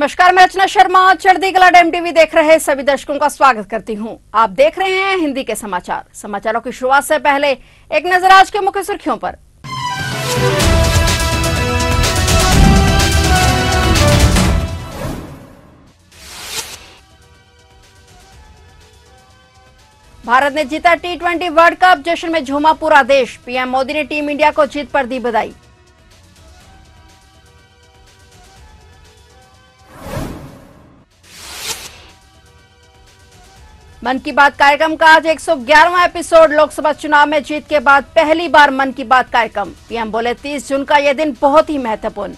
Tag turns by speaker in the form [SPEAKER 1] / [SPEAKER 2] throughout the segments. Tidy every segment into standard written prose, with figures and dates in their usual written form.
[SPEAKER 1] नमस्कार, मैं रचना शर्मा। चढ़ती कला टाइम टीवी देख रहे सभी दर्शकों का स्वागत करती हूं। आप देख रहे हैं हिंदी के समाचार। समाचारों की शुरुआत से पहले एक नजर आज के मुख्य सुर्खियों पर। भारत ने जीता T20 वर्ल्ड कप, जश्न में झूमा पूरा देश। पीएम मोदी ने टीम इंडिया को जीत पर दी बधाई। मन की बात कार्यक्रम का आज 111वां एपिसोड। लोकसभा चुनाव में जीत के बाद पहली बार मन की बात कार्यक्रम। पीएम बोले 30 जून का यह दिन बहुत ही महत्वपूर्ण।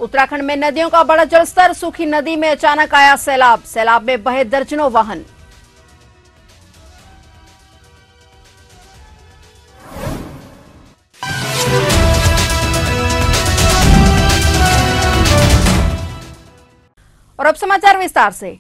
[SPEAKER 1] उत्तराखंड में नदियों का बढ़ा जलस्तर। सूखी नदी में अचानक आया सैलाब। सैलाब में बहे दर्जनों वाहन। और अब समाचार विस्तार से।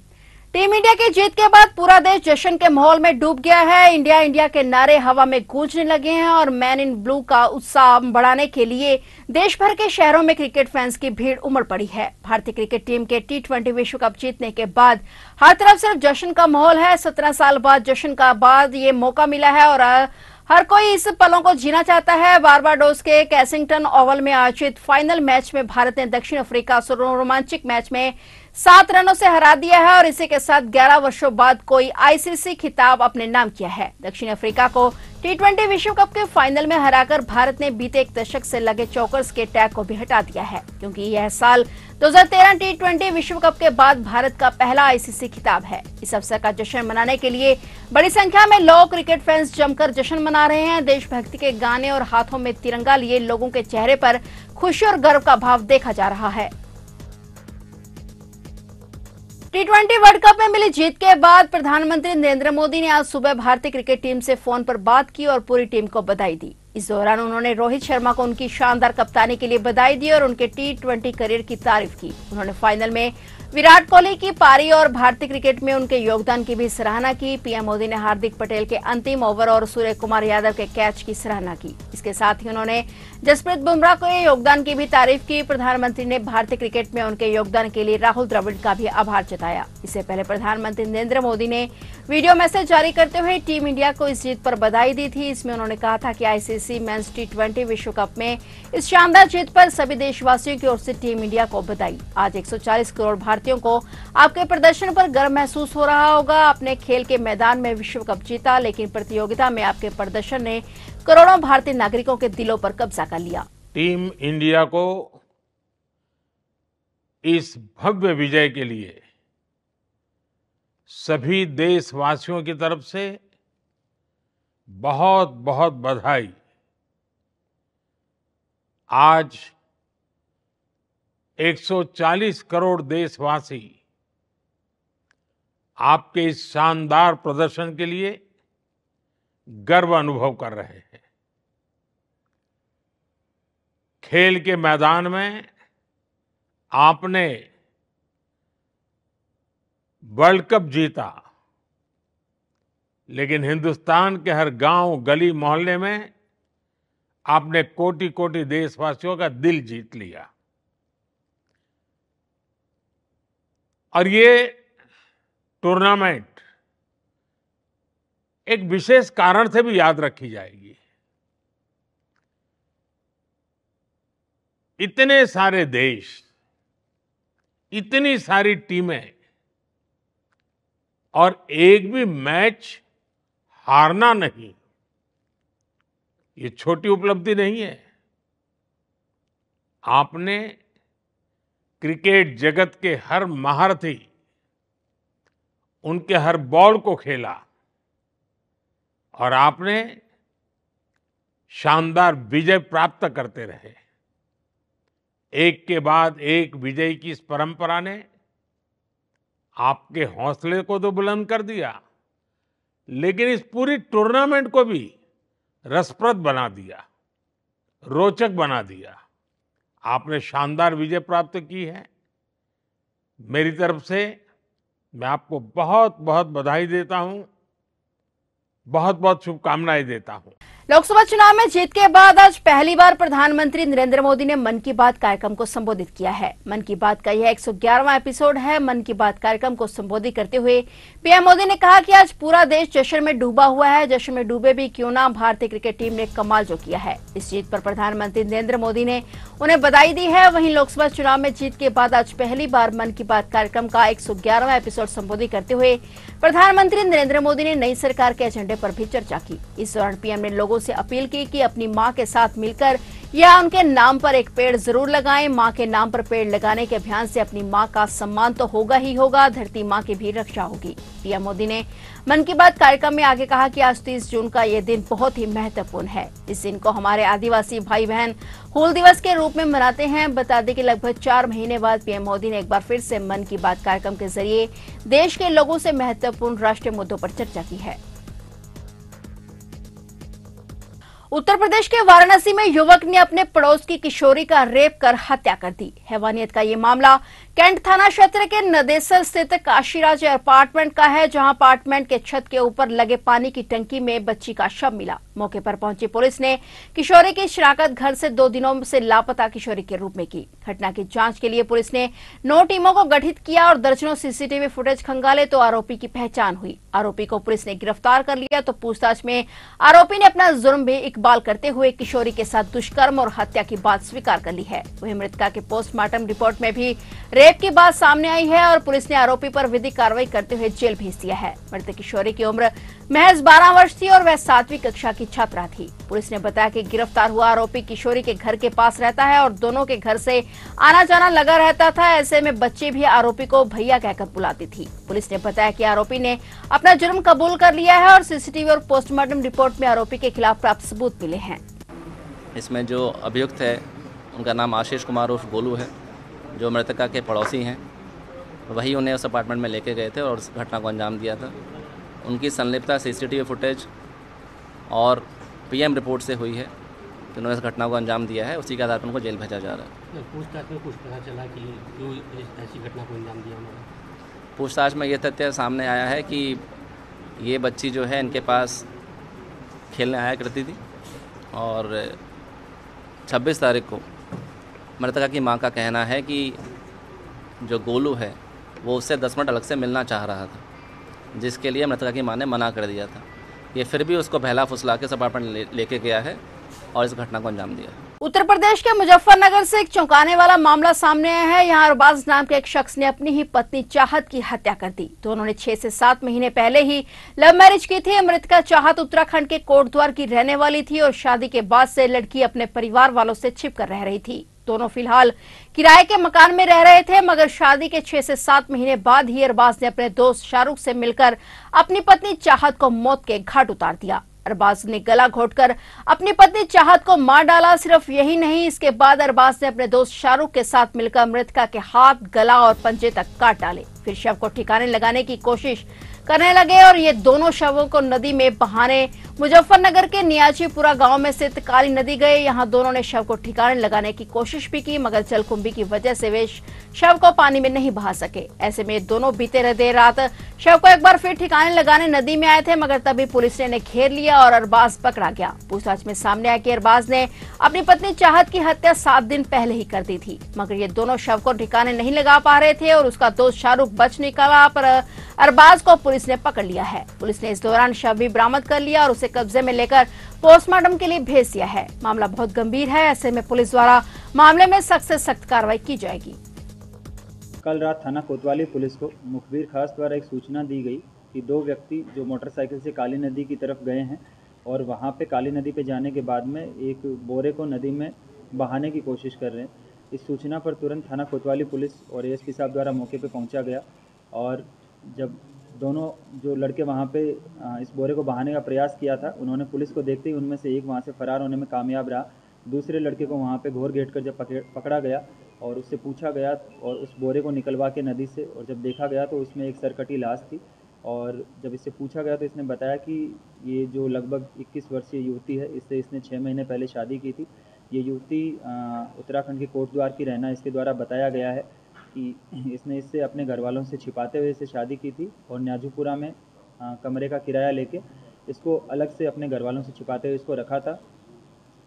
[SPEAKER 1] टीम इंडिया की जीत के बाद पूरा देश जश्न के माहौल में डूब गया है। इंडिया इंडिया के नारे हवा में गूंजने लगे हैं और मैन इन ब्लू का उत्साह बढ़ाने के लिए देश भर के शहरों में क्रिकेट फैंस की भीड़ उमड़ पड़ी है। भारतीय क्रिकेट टीम के T20 विश्व कप जीतने के बाद हर तरफ सिर्फ जश्न का माहौल है। 17 साल बाद जश्न का बाद ये मौका मिला है और हर कोई इस पलों को जीना चाहता है। बारबाडोस के कैसिंगटन ओवल में आयोजित फाइनल मैच में भारत ने दक्षिण अफ्रीका को रोमांचक मैच में 7 रनों से हरा दिया है और इसी के साथ 11 वर्षों बाद कोई आईसीसी खिताब अपने नाम किया है। दक्षिण अफ्रीका को T20 विश्व कप के फाइनल में हराकर भारत ने बीते एक दशक से लगे चौकर्स के टैग को भी हटा दिया है, क्योंकि यह साल 2013 T20 विश्व कप के बाद भारत का पहला आईसीसी खिताब है। इस अवसर का जश्न मनाने के लिए बड़ी संख्या में लोग क्रिकेट फैंस जमकर जश्न मना रहे हैं। देशभक्ति के गाने और हाथों में तिरंगा लिए लोगों के चेहरे पर खुशी और गर्व का भाव देखा जा रहा है। T20 वर्ल्ड कप में मिली जीत के बाद प्रधानमंत्री नरेंद्र मोदी ने आज सुबह भारतीय क्रिकेट टीम से फोन पर बात की और पूरी टीम को बधाई दी। इस दौरान उन्होंने रोहित शर्मा को उनकी शानदार कप्तानी के लिए बधाई दी और उनके T20 करियर की तारीफ की। उन्होंने फाइनल में विराट कोहली की पारी और भारतीय क्रिकेट में उनके योगदान की भी सराहना की। पीएम मोदी ने हार्दिक पटेल के अंतिम ओवर और सूर्य कुमार यादव के कैच की सराहना की। इसके साथ ही उन्होंने जसप्रीत बुमराह के योगदान की भी तारीफ की। प्रधानमंत्री ने भारतीय क्रिकेट में उनके योगदान के लिए राहुल द्रविड़ का भी आभार जताया। इससे पहले प्रधानमंत्री नरेंद्र मोदी ने वीडियो मैसेज जारी करते हुए टीम इंडिया को इस जीत पर बधाई दी थी। इसमें उन्होंने कहा था कि आईसीसी मेंस T20 विश्व कप में इस शानदार जीत पर सभी देशवासियों की ओर से टीम इंडिया को बधाई। आज 140 करोड़ भारतीयों को आपके प्रदर्शन पर गर्व महसूस हो रहा होगा। आपने खेल के मैदान में विश्व कप जीता, लेकिन प्रतियोगिता में आपके प्रदर्शन ने करोड़ों भारतीय नागरिकों के दिलों पर कब्जा कर लिया।
[SPEAKER 2] टीम इंडिया को इस भव्य विजय के लिए सभी देशवासियों की तरफ से बहुत बहुत बधाई। आज 140 करोड़ देशवासी आपके इस शानदार प्रदर्शन के लिए गर्व अनुभव कर रहे हैं। खेल के मैदान में आपने वर्ल्ड कप जीता, लेकिन हिंदुस्तान के हर गांव, गली, मोहल्ले में आपने कोटि कोटि देशवासियों का दिल जीत लिया। और ये टूर्नामेंट एक विशेष कारण से भी याद रखी जाएगी। इतने सारे देश, इतनी सारी टीमें और एक भी मैच हारना नहीं, ये छोटी उपलब्धि नहीं है। आपने क्रिकेट जगत के हर महारथी, उनके हर बॉल को खेला और आपने शानदार विजय प्राप्त करते रहे। एक के बाद एक विजय की इस परंपरा ने आपके हौसले को तो बुलंद कर दिया, लेकिन इस पूरी टूर्नामेंट को भी रसप्रद बना दिया, रोचक बना दिया। आपने शानदार विजय प्राप्त की है। मेरी तरफ से मैं आपको बहुत बहुत बधाई देता हूं, बहुत बहुत शुभकामनाएं देता हूं।
[SPEAKER 1] लोकसभा चुनाव में जीत के बाद आज पहली बार प्रधानमंत्री नरेंद्र मोदी ने मन की बात कार्यक्रम को संबोधित किया है। मन की बात का यह 111वां एपिसोड है। मन की बात कार्यक्रम को संबोधित करते हुए पीएम मोदी ने कहा कि आज पूरा देश जश्न में डूबा हुआ है। जश्न में डूबे भी क्यों ना, भारतीय क्रिकेट टीम ने कमाल जो किया है। इस जीत पर प्रधानमंत्री नरेंद्र मोदी ने उन्हें बधाई दी है। वहीं लोकसभा चुनाव में जीत के बाद आज पहली बार मन की बात कार्यक्रम का 111वां एपिसोड संबोधित करते हुए प्रधानमंत्री नरेंद्र मोदी ने नई सरकार के एजेंडे पर भी चर्चा की। इस दौरान पीएम ने लोगों से अपील की कि अपनी मां के साथ मिलकर या उनके नाम पर एक पेड़ जरूर लगाएं। मां के नाम पर पेड़ लगाने के अभियान से अपनी मां का सम्मान तो होगा ही होगा, धरती मां की भी रक्षा होगी। पीएम मोदी ने मन की बात कार्यक्रम में आगे कहा कि आज 30 जून का ये दिन बहुत ही महत्वपूर्ण है। इस दिन को हमारे आदिवासी भाई बहन हूल दिवस के रूप में मनाते हैं। बता दें कि लगभग 4 महीने बाद पीएम मोदी ने एक बार फिर से मन की बात कार्यक्रम के जरिए देश के लोगों से महत्वपूर्ण राष्ट्रीय मुद्दों पर चर्चा की है। उत्तर प्रदेश के वाराणसी में युवक ने अपने पड़ोस की किशोरी का रेप कर हत्या कर दी। हैवानियत का ये मामला कैंट थाना क्षेत्र के नदेसर स्थित काशीराज अपार्टमेंट का है, जहां अपार्टमेंट के छत के ऊपर लगे पानी की टंकी में बच्ची का शव मिला। मौके पर पहुंची पुलिस ने किशोरी की शिनाख्त घर से 2 दिनों से लापता किशोरी के रूप में की। घटना की जांच के लिए पुलिस ने 9 टीमों को गठित किया और दर्जनों सीसीटीवी फुटेज खंगाले तो आरोपी की पहचान हुई। आरोपी को पुलिस ने गिरफ्तार कर लिया तो पूछताछ में आरोपी ने अपना जुर्म भी इकबाल करते हुए किशोरी के साथ दुष्कर्म और हत्या की बात स्वीकार कर ली है। वहीं मृतका के पोस्टमार्टम रिपोर्ट में भी रेप की बात सामने आई है और पुलिस ने आरोपी पर विधिक कार्रवाई करते हुए जेल भेज दिया है। मृतक किशोरी की उम्र महज 12 वर्ष थी और वह 7वीं कक्षा की छात्रा थी। पुलिस ने बताया कि गिरफ्तार हुआ आरोपी किशोरी के घर के पास रहता है और दोनों के घर से आना जाना लगा रहता था। ऐसे में बच्चे भी आरोपी को भैया कहकर बुलाती थी। पुलिस ने बताया कि आरोपी ने अपना जुर्म कबूल कर लिया है और सीसीटीवी और पोस्टमार्टम रिपोर्ट में आरोपी के खिलाफ प्राप्त सबूत मिले हैं।
[SPEAKER 3] इसमें जो अभियुक्त है उनका नाम आशीष कुमार उर्फ गोलू है, जो मृतका के पड़ोसी हैं। वही उन्हें उस अपार्टमेंट में लेके गए थे और उस घटना को अंजाम दिया था। उनकी संलिप्तता सीसीटीवी फुटेज और पीएम रिपोर्ट से हुई है, तो उन्होंने इस घटना को अंजाम दिया है। उसी के आधार पर उनको जेल भेजा जा रहा है।
[SPEAKER 4] पूछताछ में कुछ पता चला कि क्यों ऐसी घटना को अंजाम दिया उन्होंने?
[SPEAKER 3] पूछताछ में ये तथ्य सामने आया है कि ये बच्ची जो है इनके पास खेलने आया करती थी और 26 तारीख को मृतका की मां का कहना है कि जो गोलू है वो उससे 10 मिनट अलग से मिलना चाह रहा था, जिसके लिए मृतका की मां ने मना कर दिया था। ये फिर भी उसको बहला फुसला के अपार्टमेंट लेके गया है और इस घटना को अंजाम दिया।
[SPEAKER 1] उत्तर प्रदेश के मुजफ्फरनगर से एक चौंकाने वाला मामला सामने आया है। यहाँ अरबाज नाम के एक शख्स ने अपनी ही पत्नी चाहत की हत्या कर दी। दोनों ने 6 से 7 महीने पहले ही लव मैरिज की थी। मृतका चाहत उत्तराखंड के कोटद्वार की रहने वाली थी और शादी के बाद से लड़की अपने परिवार वालों से छिपकर रह रही थी। दोनों फिलहाल किराए के मकान में रह रहे थे, मगर शादी के 6 से 7 महीने बाद ही अरबाज ने अपने दोस्त शाहरुख से मिलकर अपनी पत्नी चाहत को मौत के घाट उतार दिया। अरबाज ने गला घोटकर अपनी पत्नी चाहत को मार डाला। सिर्फ यही नहीं, इसके बाद अरबाज ने अपने दोस्त शाहरुख के साथ मिलकर मृतका के हाथ, गला और पंजे तक काट डाले। फिर शव को ठिकाने लगाने की कोशिश करने लगे और ये दोनों शवों को नदी में बहाने मुजफ्फरनगर के नियाजीपुरा गांव में स्थित काली नदी गए। यहां दोनों ने शव को ठिकाने लगाने की कोशिश भी की, मगर जलकुंभी की वजह से वे शव को पानी में नहीं बहा सके। ऐसे में दोनों बीते देर रात शव को एक बार फिर ठिकाने लगाने नदी में आए थे, मगर तभी पुलिस ने इन्हें घेर लिया और अरबाज पकड़ा गया। पूछताछ में सामने आया कि अरबाज ने अपनी पत्नी चाहत की हत्या 7 दिन पहले ही कर दी थी, मगर ये दोनों शव को ठिकाने नहीं लगा पा रहे थे और उसका दोस्त शाहरुख बच निकला, पर अरबाज को पुलिस ने पकड़ लिया है। पुलिस ने इस दौरान शव भी बरामद कर लिया और उसे कब्जे में लेकर पोस्टमार्टम के लिए भेज दिया है। मामला बहुत गंभीर है, ऐसे में पुलिस द्वारा मामले में सख्त से सख्त कार्रवाई की जाएगी।
[SPEAKER 5] कल रात थाना कोतवाली पुलिस को मुखबिर खास द्वारा एक सूचना दी गई कि 2 व्यक्ति जो मोटरसाइकिल से काली नदी की तरफ गए हैं और वहां पे काली नदी पे जाने के बाद में एक बोरे को नदी में बहाने की कोशिश कर रहे हैं। इस सूचना पर तुरंत थाना कोतवाली पुलिस और एएसपी साहब द्वारा मौके पे पहुंचा गया और जब दोनों जो लड़के वहाँ पे इस बोरे को बहाने का प्रयास किया था, उन्होंने पुलिस को देखते ही उनमें से एक वहाँ से फरार होने में कामयाब रहा। दूसरे लड़के को वहाँ पे घोर घेट कर जब पकड़ा गया और उससे पूछा गया और उस बोरे को निकलवा के नदी से, और जब देखा गया तो उसमें एक सरकटी लाश थी। और जब इससे पूछा गया तो इसने बताया कि ये जो लगभग 21 वर्षीय युवती है, इससे इसने 6 महीने पहले शादी की थी। ये युवती उत्तराखंड के कोटद्वार की रहना इसके द्वारा बताया गया है कि इसने इससे अपने घर वालों से छिपाते हुए इसे शादी की थी और न्याजूपुरा में कमरे का किराया लेके इसको अलग से अपने घर वालों से छुपाते हुए इसको रखा था।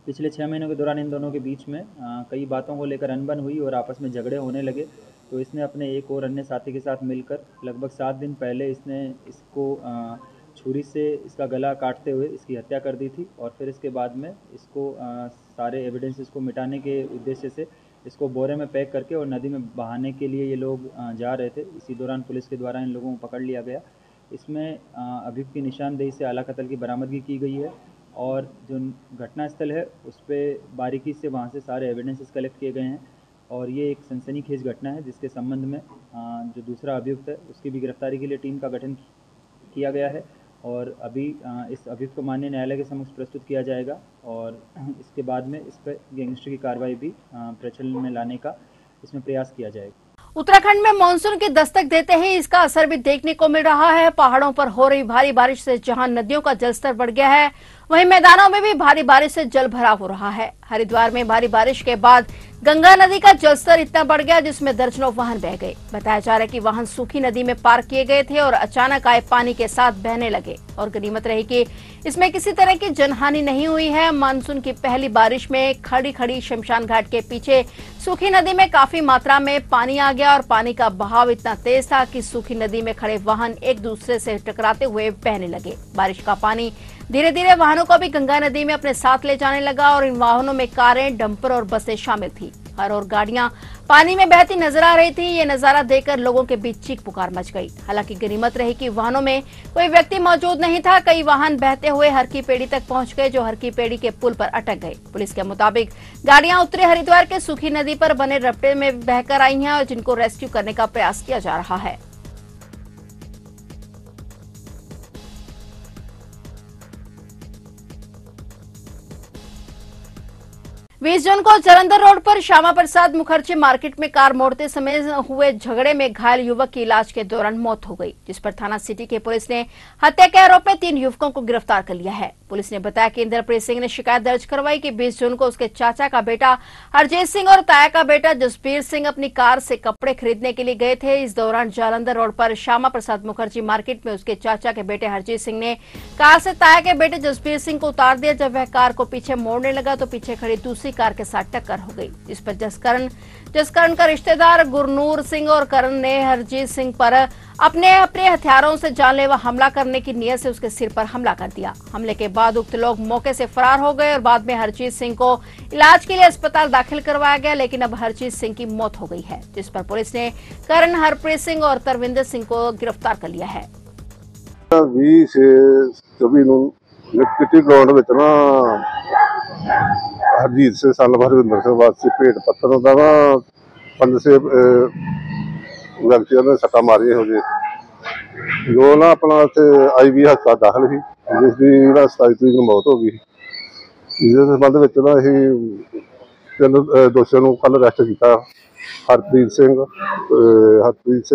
[SPEAKER 5] पिछले 6 महीनों के दौरान इन दोनों के बीच में कई बातों को लेकर अनबन हुई और आपस में झगड़े होने लगे। तो इसने अपने एक और अन्य साथी के साथ मिलकर लगभग 7 दिन पहले इसने इसको छुरी से इसका गला काटते हुए इसकी हत्या कर दी थी और फिर इसके बाद में इसको सारे एविडेंसेस को मिटाने के उद्देश्य से इसको बोरे में पैक करके और नदी में बहाने के लिए ये लोग जा रहे थे। इसी दौरान पुलिस के द्वारा इन लोगों को पकड़ लिया गया। इसमें अभियुक्त की निशानदेही से आला कत्ल की बरामदगी की गई है और जो घटनास्थल है उस पर बारीकी से वहाँ से सारे एविडेंसेस कलेक्ट किए गए हैं और ये एक सनसनीखेज घटना है जिसके संबंध में जो दूसरा अभियुक्त है उसकी भी गिरफ्तारी के लिए टीम का गठन किया गया है और अभी इस अभियुक्त को माननीय न्यायालय के समक्ष प्रस्तुत किया जाएगा और इसके बाद में इस पर गैंगस्टर की कार्रवाई भी प्रचलन में लाने का इसमें प्रयास किया जाएगा।
[SPEAKER 1] उत्तराखंड में मानसून की दस्तक देते ही इसका असर भी देखने को मिल रहा है। पहाड़ों पर हो रही भारी बारिश से जहां नदियों का जलस्तर बढ़ गया है, वहीं मैदानों में भी भारी बारिश से जल भराव हो रहा है। हरिद्वार में भारी बारिश के बाद गंगा नदी का जलस्तर इतना बढ़ गया जिसमें दर्जनों वाहन बह गए। बताया जा रहा है कि वाहन सूखी नदी में पार्क किए गए थे और अचानक आए पानी के साथ बहने लगे और गनीमत रही कि इसमें किसी तरह की जनहानि नहीं हुई है। मानसून की पहली बारिश में खड़ी शमशान घाट के पीछे सूखी नदी में काफी मात्रा में पानी आ गया और पानी का बहाव इतना तेज था कि सूखी नदी में खड़े वाहन एक दूसरे से टकराते हुए बहने लगे। बारिश का पानी धीरे धीरे वाहनों को भी गंगा नदी में अपने साथ ले जाने लगा और इन वाहनों में कारें, डंपर और बसें शामिल थी। हर और गाड़ियां पानी में बहती नजर आ रही थी। ये नजारा देखकर लोगों के बीच चीख पुकार मच गई। हालांकि गनीमत रही कि वाहनों में कोई व्यक्ति मौजूद नहीं था। कई वाहन बहते हुए हर की पेड़ी तक पहुंच गए जो हर की पेड़ी के पुल पर अटक गए। पुलिस के मुताबिक गाड़ियां उत्तरी हरिद्वार के सूखी नदी पर बने रपटे में बहकर आई हैं और जिनको रेस्क्यू करने का प्रयास किया जा रहा है। 20 जून को जालंधर रोड पर श्यामा प्रसाद मुखर्जी मार्केट में कार मोड़ते समय हुए झगड़े में घायल युवक की इलाज के दौरान मौत हो गई, जिस पर थाना सिटी की पुलिस ने हत्या के आरोप में 3 युवकों को गिरफ्तार कर लिया है। पुलिस ने बताया कि इंद्रप्रीत सिंह ने शिकायत दर्ज करवाई कि 20 जून को उसके चाचा का बेटा हरजीत सिंह और ताया का बेटा जसबीर सिंह अपनी कार से कपड़े खरीदने के लिए गए थे। इस दौरान जालंधर रोड पर श्यामा प्रसाद मुखर्जी मार्केट में उसके चाचा के बेटे हरजीत सिंह ने कार से ताया के बेटे जसबीर सिंह को उतार दिया। जब वह कार को पीछे मोड़ने लगा तो पीछे खड़ी दूसरी कार के साथ टक्कर हो गई, जिस पर जसकरण का रिश्तेदार गुरनूर सिंह और करण ने हरजीत सिंह पर अपने हथियारों से जानलेवा हमला करने की नीयत से उसके सिर पर हमला कर दिया। हमले के बाद उक्त लोग मौके से फरार हो गए और बाद में हरजीत सिंह को इलाज के लिए अस्पताल दाखिल करवाया गया, लेकिन अब हरजीत सिंह की मौत हो गई है, जिस पर पुलिस ने करण, हरप्रीत सिंह और तरविंदर सिंह को गिरफ्तार कर लिया है।
[SPEAKER 6] 20 से 24 ਨੂੰ ਕਿਟੀ ਗਰਾਊਂਡ ਵਿੱਚ ਨਾ ਹਰਜੀਤ ਸਿੰਘ ਸਾਲ ਹਰਵਿੰਦਰ ਸਿੰਘ ਵਾਸੀ ਭੇਟ ਪੱਤਰ ਦਾ ਨਾ 5-6 ਵਿਅਕਤੀਆਂ ਨੇ ਸੱਟਾਂ ਮਾਰੀਆਂ ਹੋ ਜੇ ਜੋ ਨਾ ਆਪਣਾ ਇੱਥੇ ਆਈਵੀ ਹਸਪਤਾਲ ਦਾਖਲ ਸੀ, ਜਿਸ ਦੀ 27 ਤਰੀਕ ਨੂੰ ਮੌਤ ਹੋ ਗਈ। ਇਸ ਸੰਬੰਧ ਵਿੱਚ ਨਾ ਅਸੀਂ 3 ਦੋਸ਼ੀਆਂ ਨੂੰ ਕੱਲ੍ਹ ਅਰੈਸਟ ਕੀਤਾ। ਹਰਪ੍ਰੀਤ ਸਿੰਘ,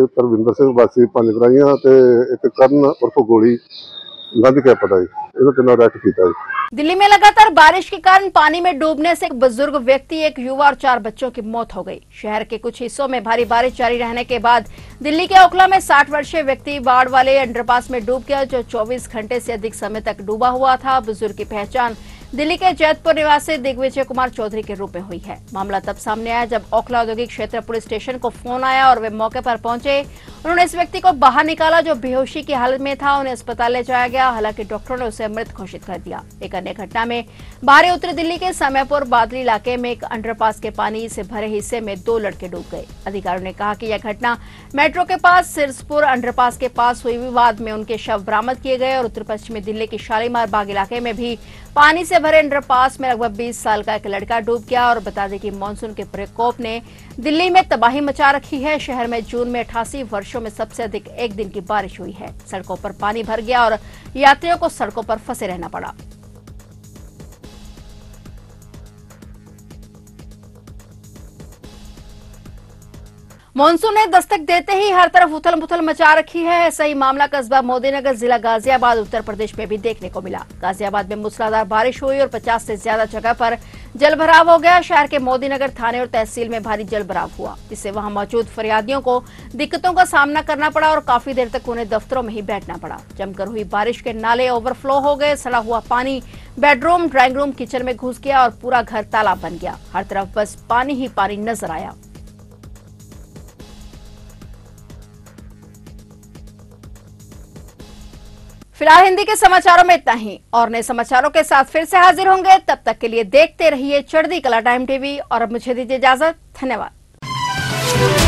[SPEAKER 6] ਤਰਵਿੰਦਰ ਸਿੰਘ ਵਾਸੀ 5 ਗਰਾਈਆਂ ਤੇ ਇੱਕ ਕਰਨ ਉਰਫ ਗੋਲੀ गंद क्या पता है।
[SPEAKER 1] दिल्ली में लगातार बारिश के कारण पानी में डूबने से एक बुजुर्ग व्यक्ति, एक युवा और 4 बच्चों की मौत हो गई। शहर के कुछ हिस्सों में भारी बारिश जारी रहने के बाद दिल्ली के ओखला में 60 वर्षीय व्यक्ति बाढ़ वाले अंडरपास में डूब गया, जो 24 घंटे से अधिक समय तक डूबा हुआ था। बुजुर्ग की पहचान दिल्ली के जैतपुर निवासी दिग्विजय कुमार चौधरी के रूप में हुई है। मामला तब सामने आया जब ओखला औद्योगिक क्षेत्र पुलिस स्टेशन को फोन आया और वे मौके पर पहुंचे। उन्होंने इस व्यक्ति को बाहर निकाला जो बेहोशी की हालत में था। उन्हें अस्पताल ले जाया गया, हालांकि डॉक्टरों ने उसे मृत घोषित कर दिया। एक अन्य घटना में बाहरी उत्तरी दिल्ली के समयपुर बादली इलाके में एक अंडरपास के पानी से भरे हिस्से में 2 लड़के डूब गए। अधिकारियों ने कहा कि यह घटना मेट्रो के पास सिरसपुर अंडरपास के पास हुई। विवाद में उनके शव बरामद किए गए और उत्तर पश्चिमी दिल्ली के शालीमार बाग इलाके में भी पानी से भरे अंडरपास में लगभग 20 साल का एक लड़का डूब गया। और बता दें कि मानसून के प्रकोप ने दिल्ली में तबाही मचा रखी है। शहर में जून में 88 वर्षों में सबसे अधिक एक दिन की बारिश हुई है। सड़कों पर पानी भर गया और यात्रियों को सड़कों पर फंसे रहना पड़ा। मानसून ने दस्तक देते ही हर तरफ उथल पुथल मचा रखी है। ऐसा ही मामला कस्बा मोदीनगर जिला गाजियाबाद उत्तर प्रदेश में भी देखने को मिला। गाजियाबाद में मूसलाधार बारिश हुई और 50 से ज्यादा जगह पर जल भराव हो गया। शहर के मोदीनगर थाने और तहसील में भारी जल भराव हुआ, इससे वहां मौजूद फरियादियों को दिक्कतों का सामना करना पड़ा और काफी देर तक उन्हें दफ्तरों में ही बैठना पड़ा। जमकर हुई बारिश के नाले ओवरफ्लो हो गए। सड़ा हुआ पानी बेडरूम, ड्राइंग रूम, किचन में घुस गया और पूरा घर तालाब बन गया। हर तरफ बस पानी ही पानी नजर आया। फिलहाल हिंदी के समाचारों में इतना ही, और नए समाचारों के साथ फिर से हाजिर होंगे। तब तक के लिए देखते रहिए चढ़ती कला टाइम टीवी और अब मुझे दीजिए इजाजत। धन्यवाद।